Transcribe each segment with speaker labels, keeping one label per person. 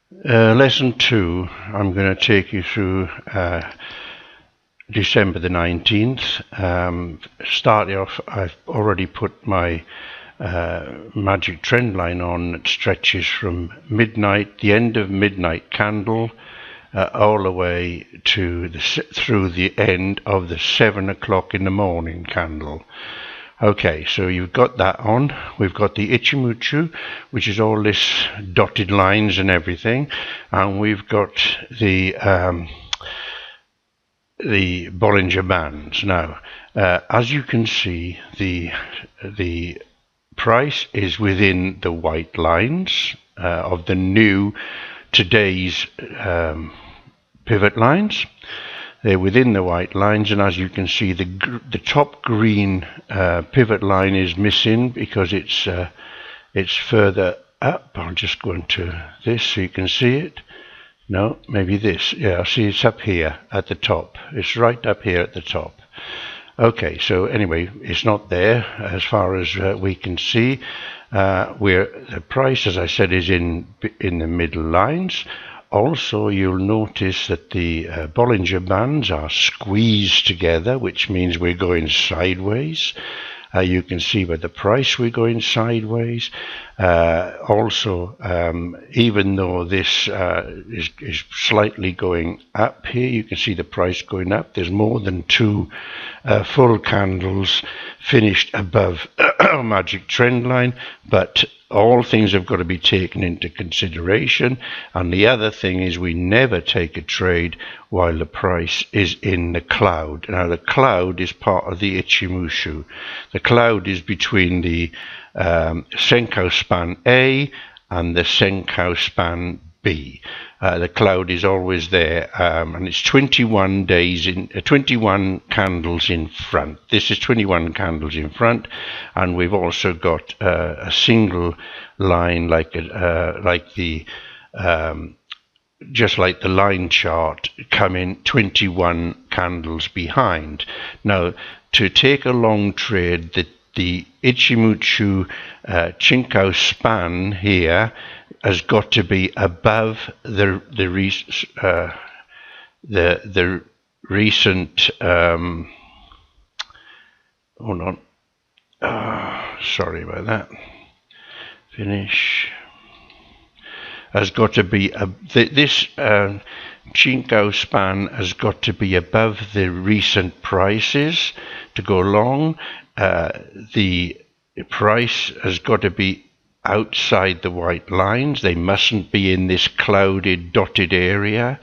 Speaker 1: Lesson 2, I'm going to take you through December the 19th. Starting off, I've already put my magic trend line on that stretches from midnight, the end of midnight candle, all the way to through the end of the 7 o'clock in the morning candle. Okay, so you've got that on. We've got the Ichimoku, which is all this dotted lines and everything, and we've got the Bollinger Bands. Now, as you can see, the price is within the white lines of the new today's pivot lines. They're within the white lines, and as you can see, the top green pivot line is missing because it's further up. I'll just go into this so you can see it. No, maybe this. Yeah, I see it's up here at the top. It's right up here at the top. Okay, so anyway, it's not there as far as we can see. Where the price, as I said, is in the middle lines. Also, you'll notice that the Bollinger Bands are squeezed together, which means we're going sideways. You can see by the price we're going sideways. Also, even though this is slightly going up here, you can see the price going up. There's more than 2 full candles finished above our magic trend line, but all things have got to be taken into consideration. And the other thing is, we never take a trade while the price is in the cloud. Now, the cloud is part of the Ichimoku. The cloud is between the Senkou span A and the Senkou span B. The cloud is always there, and it's 21 candles in front. This is 21 candles in front, and we've also got a single line just like the line chart, coming 21 candles behind. Now, to take a long trade, the Ichimoku Chinko span here has got to be above the recent hold on, sorry about that, finish, has got to be this Chinko span has got to be above the recent prices to go long. The price has got to be outside the white lines. They mustn't be in this clouded dotted area.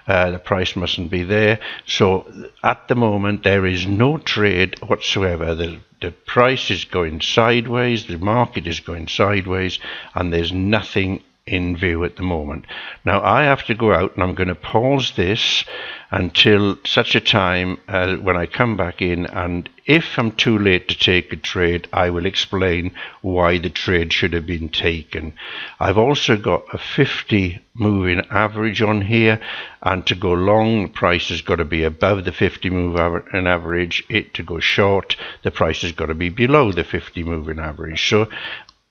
Speaker 1: The price mustn't be there. So at the moment there is no trade whatsoever. The price is going sideways, the market is going sideways, and there's nothing in view at the moment. Now I have to go out, and I'm going to pause this until such a time when I come back in, and if I'm too late to take a trade, I will explain why the trade should have been taken. I've also got a 50 moving average on here, and to go long, the price has got to be above the 50 moving average. To go short, the price has got to be below the 50 moving average. So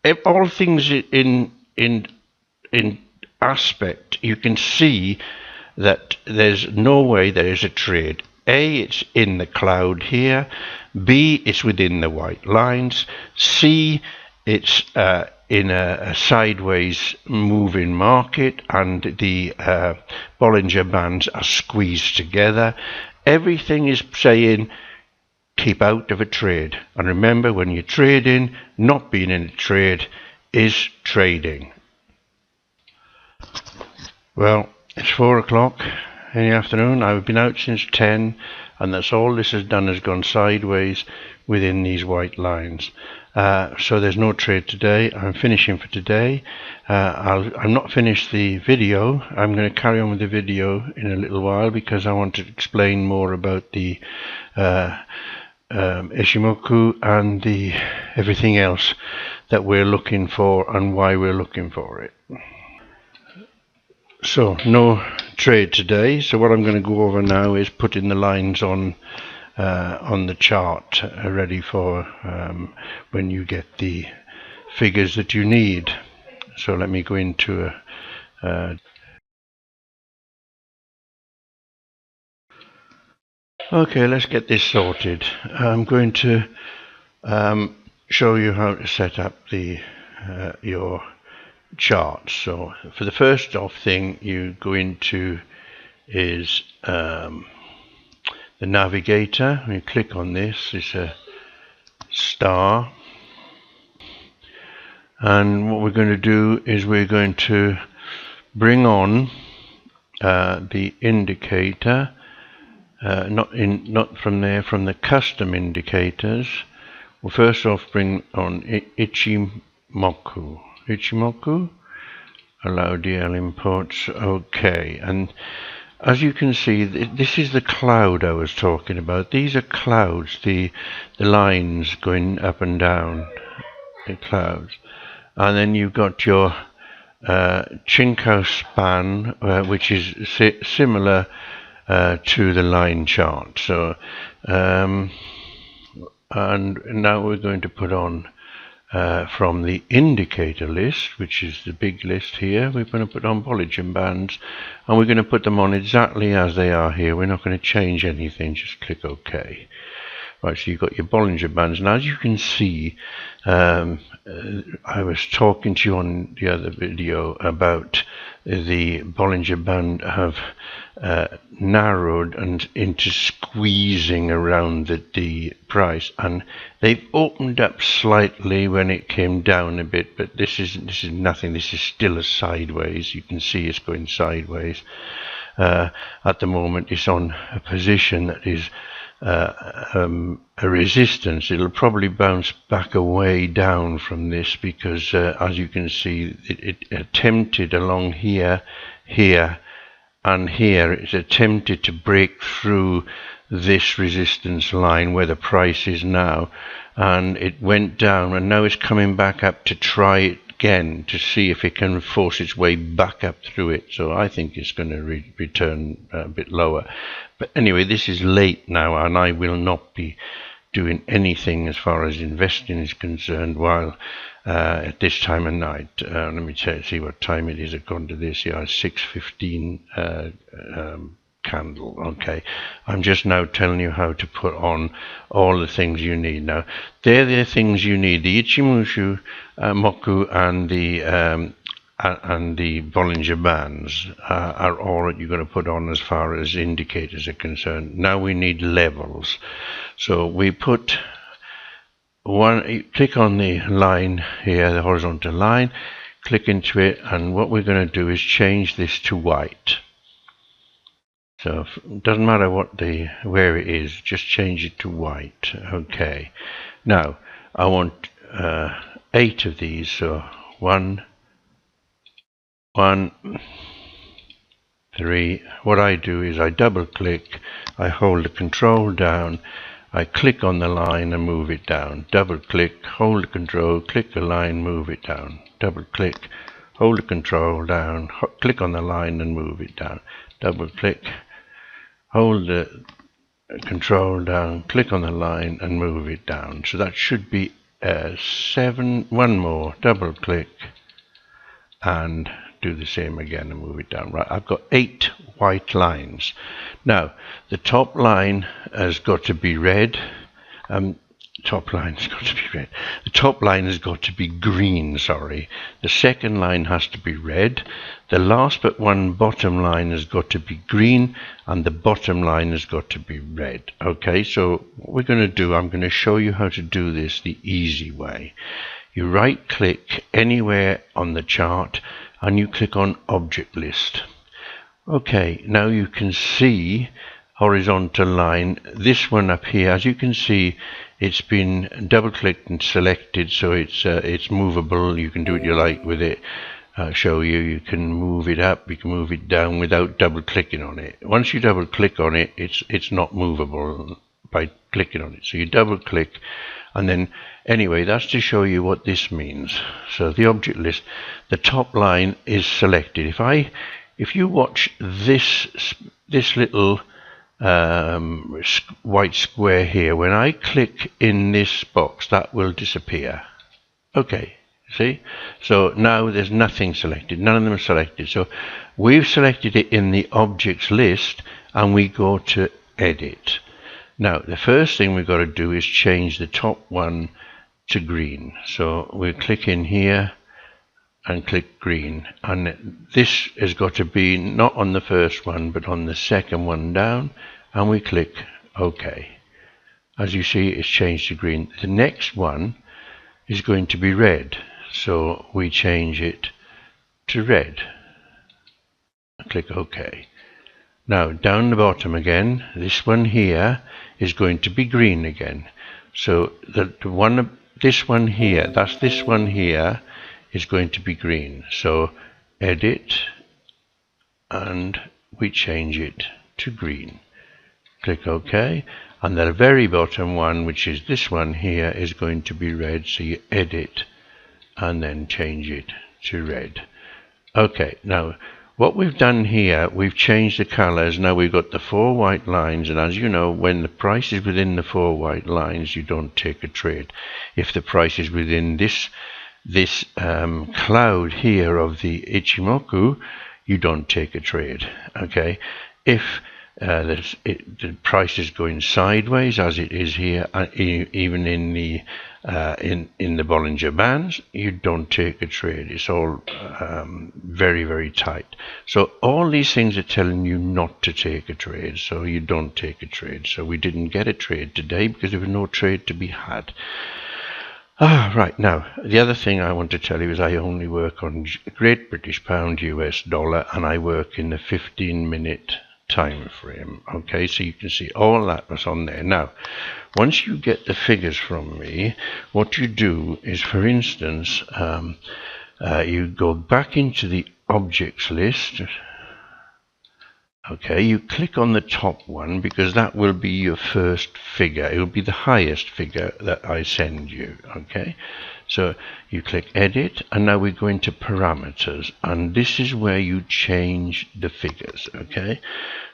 Speaker 1: if all things in aspect, you can see that there's no way there is a trade. A, it's in the cloud here. B, it's within the white lines. C, it's in a sideways moving market, and the Bollinger Bands are squeezed together. Everything is saying keep out of a trade. And remember, when you're trading, not being in a trade is trading. Well, it's 4 o'clock in the afternoon. I've been out since 10, and that's all this has done, has gone sideways within these white lines. So there's no trade today. I'm finishing for today. I'm not finished the video. I'm going to carry on with the video in a little while, because I want to explain more about the Ichimoku and the everything else that we're looking for and why we're looking for it. So no trade today. So what I'm going to go over now is putting the lines on the chart ready for when you get the figures that you need. So let me go into Okay, let's get this sorted. I'm going to show you how to set up the your charts. So for the first off thing you go into is the navigator. When you click on this, it's a star, and what we're going to do is we're going to bring on the indicator, not from there, from the custom indicators. We'll first off bring on Ichimoku, allow DL imports, okay. And as you can see, this is the cloud I was talking about. These are clouds, the lines going up and down, the clouds. And then you've got your Chinko span, which is similar to the line chart. So, and now we're going to put on from the indicator list, which is the big list here, we're going to put on Bollinger Bands, and we're going to put them on exactly as they are here. We're not going to change anything, just click OK. Right, so you've got your Bollinger Bands. Now, as you can see, I was talking to you on the other video about the Bollinger Band have narrowed and into squeezing around the price, and they've opened up slightly when it came down a bit, but this is nothing. This is still a sideways. You can see it's going sideways. At the moment, it's on a position that is a resistance. It'll probably bounce back away down from this because as you can see, it attempted along here, and here. It's attempted to break through this resistance line where the price is now, and it went down, and now it's coming back up to try it again to see if it can force its way back up through it. So I think it's going to return a bit lower. But anyway, this is late now, and I will not be doing anything as far as investing is concerned while at this time of night. Let me see what time it is according to this. Yeah, 6:15 candle. Okay, I'm just now telling you how to put on all the things you need. Now, they're the things you need: the Ichimoku, Moku, and the Bollinger Bands are all that you're going to put on as far as indicators are concerned. Now we need levels. So we put one, click on the line here, the horizontal line, click into it, and what we're going to do is change this to white. So it doesn't matter where it is, just change it to white. Okay. Now I want 8 of these. So 1, 3. What I do is I double click, I hold the control down, I click on the line and move it down. Double click, hold the control, click the line, move it down. Double click, hold the control down, click on the line and move it down. Double click, hold the control down, click on the line and move it down. So that should be 7. One more, double click and do the same again and move it down. Right, I've got 8 white lines. Now the top line has got to be red. Top line's got to be red. The top line has got to be green, sorry. The second line has to be red. The last but one bottom line has got to be green, and the bottom line has got to be red. Okay, so what we're going to do, I'm going to show you how to do this the easy way. You right click anywhere on the chart and you click on Object List. Okay, now you can see horizontal line. This one up here, as you can see, it's been double clicked and selected, so it's movable. You can do what you like with it. I'll show you. You can move it up, you can move it down without double clicking on it. Once you double click on it, it's not movable by clicking on it. So you double click, and then anyway, that's to show you what this means. So the object list, the top line is selected. If you watch this little white square here, when I click in this box, that will disappear. Okay, see? So now there's nothing selected, none of them are selected. So we've selected it in the objects list, and we go to edit. Now the first thing we've got to do is change the top one to green. So we'll click in here and click green, and this has got to be not on the first one but on the second one down, and we click OK. As you see, it's changed to green. The next one is going to be red, so we change it to red. Click OK. Now down the bottom again, this one here is going to be green again. So this one here, that's this one here, is going to be green. So edit, and we change it to green. Click OK. And the very bottom one, which is this one here, is going to be red. So you edit and then change it to red. Okay, now what we've done here, we've changed the colors. Now we've got the 4 white lines, and as you know, when the price is within the 4 white lines, you don't take a trade. If the price is within this cloud here of the Ichimoku, you don't take a trade. Okay, if the price is going sideways, as it is here, even in the Bollinger Bands, you don't take a trade. It's all very, very tight. So all these things are telling you not to take a trade, so you don't take a trade. So we didn't get a trade today because there was no trade to be had. Right, now the other thing I want to tell you is I only work on Great British Pound, US dollar, and I work in the 15-minute time frame. Okay, so you can see all that was on there. Now once you get the figures from me, what you do is, for instance, you go back into the objects list. Okay, you click on the top one because that will be your first figure. It will be the highest figure that I send you. Okay, so you click edit, and now we go into parameters, and this is where you change the figures. Okay,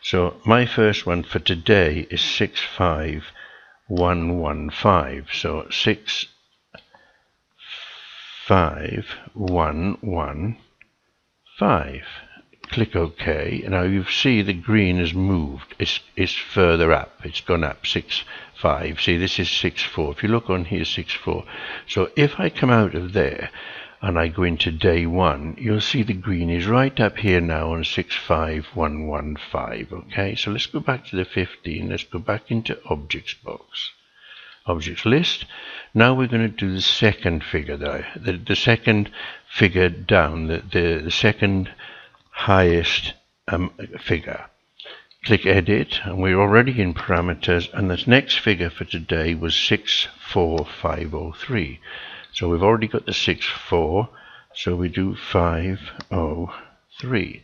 Speaker 1: so my first one for today is 65115. So 65115. Click OK. Now you see the green has moved. It's further up. It's gone up 6.5. See, this is 6.4. If you look on here, 6.4. So if I come out of there and I go into day one, you'll see the green is right up here now on 65115. Okay, so let's go back to the 15. Let's go back into objects box. Objects list. Now we're going to do the second figure there. The second figure down. The second highest figure. Click edit, and we're already in parameters, and the next figure for today was 64503. So we've already got the 64, so we do 503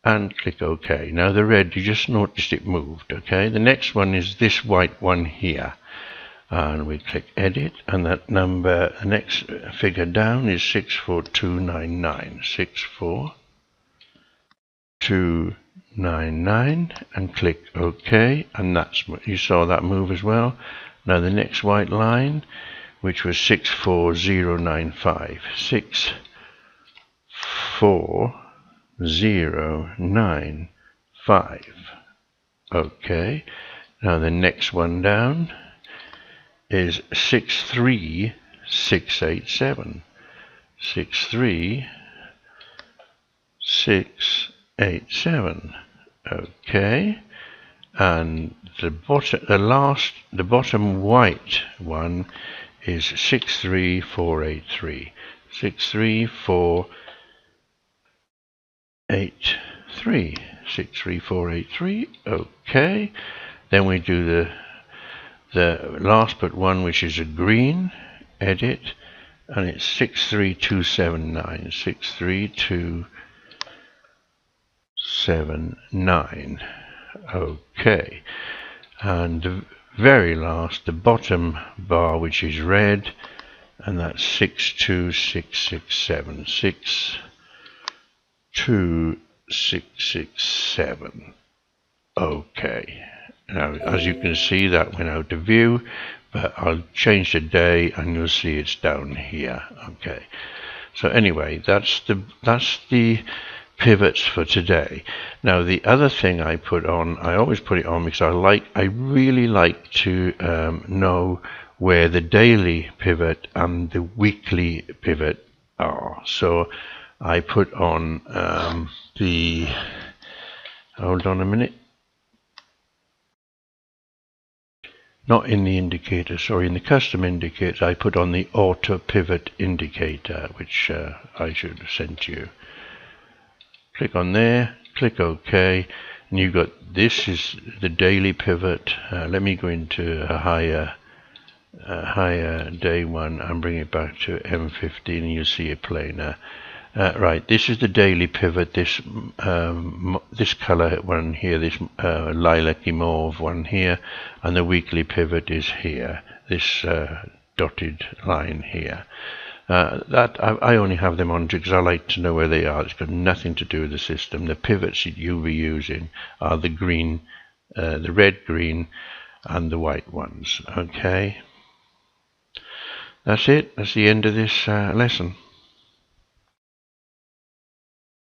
Speaker 1: and click OK. Now the red, you just noticed it moved. Okay, the next one is this white one here, and we click edit, and that number, the next figure down is 64299. 64299, and click OK, and that's, you saw that move as well. Now the next white line, which was 64095. 64095. Okay, now the next one down is 63687. 63687. Okay, and the bottom white one is 63483. 63483. 63483. Okay, then we do the last but one, which is a green. Edit, and it's 63279. 63279. Okay, and the very last, the bottom bar, which is red, and that's 62667. 62667. Okay, now as you can see, that went out of view, but I'll change the day and you'll see it's down here. Okay, so anyway, that's the pivots for today. Now the other thing I put on, I always put it on because I really like to know where the daily pivot and the weekly pivot are. So I put on hold on a minute, not in the indicator, sorry, in the custom indicators I put on the auto pivot indicator, which I should have sent to you. Click on there, click OK, and you've got, this is the daily pivot. Let me go into a higher day one and bring it back to M15 and you'll see it play now. Right, this is the daily pivot, this color one here, this lilac-y mauve one here, and the weekly pivot is here, this dotted line here. That I only have them on because I like to know where they are. It's got nothing to do with the system. The pivots that you'll be using are the green, the red, green, and the white ones. Okay, that's it. That's the end of this lesson.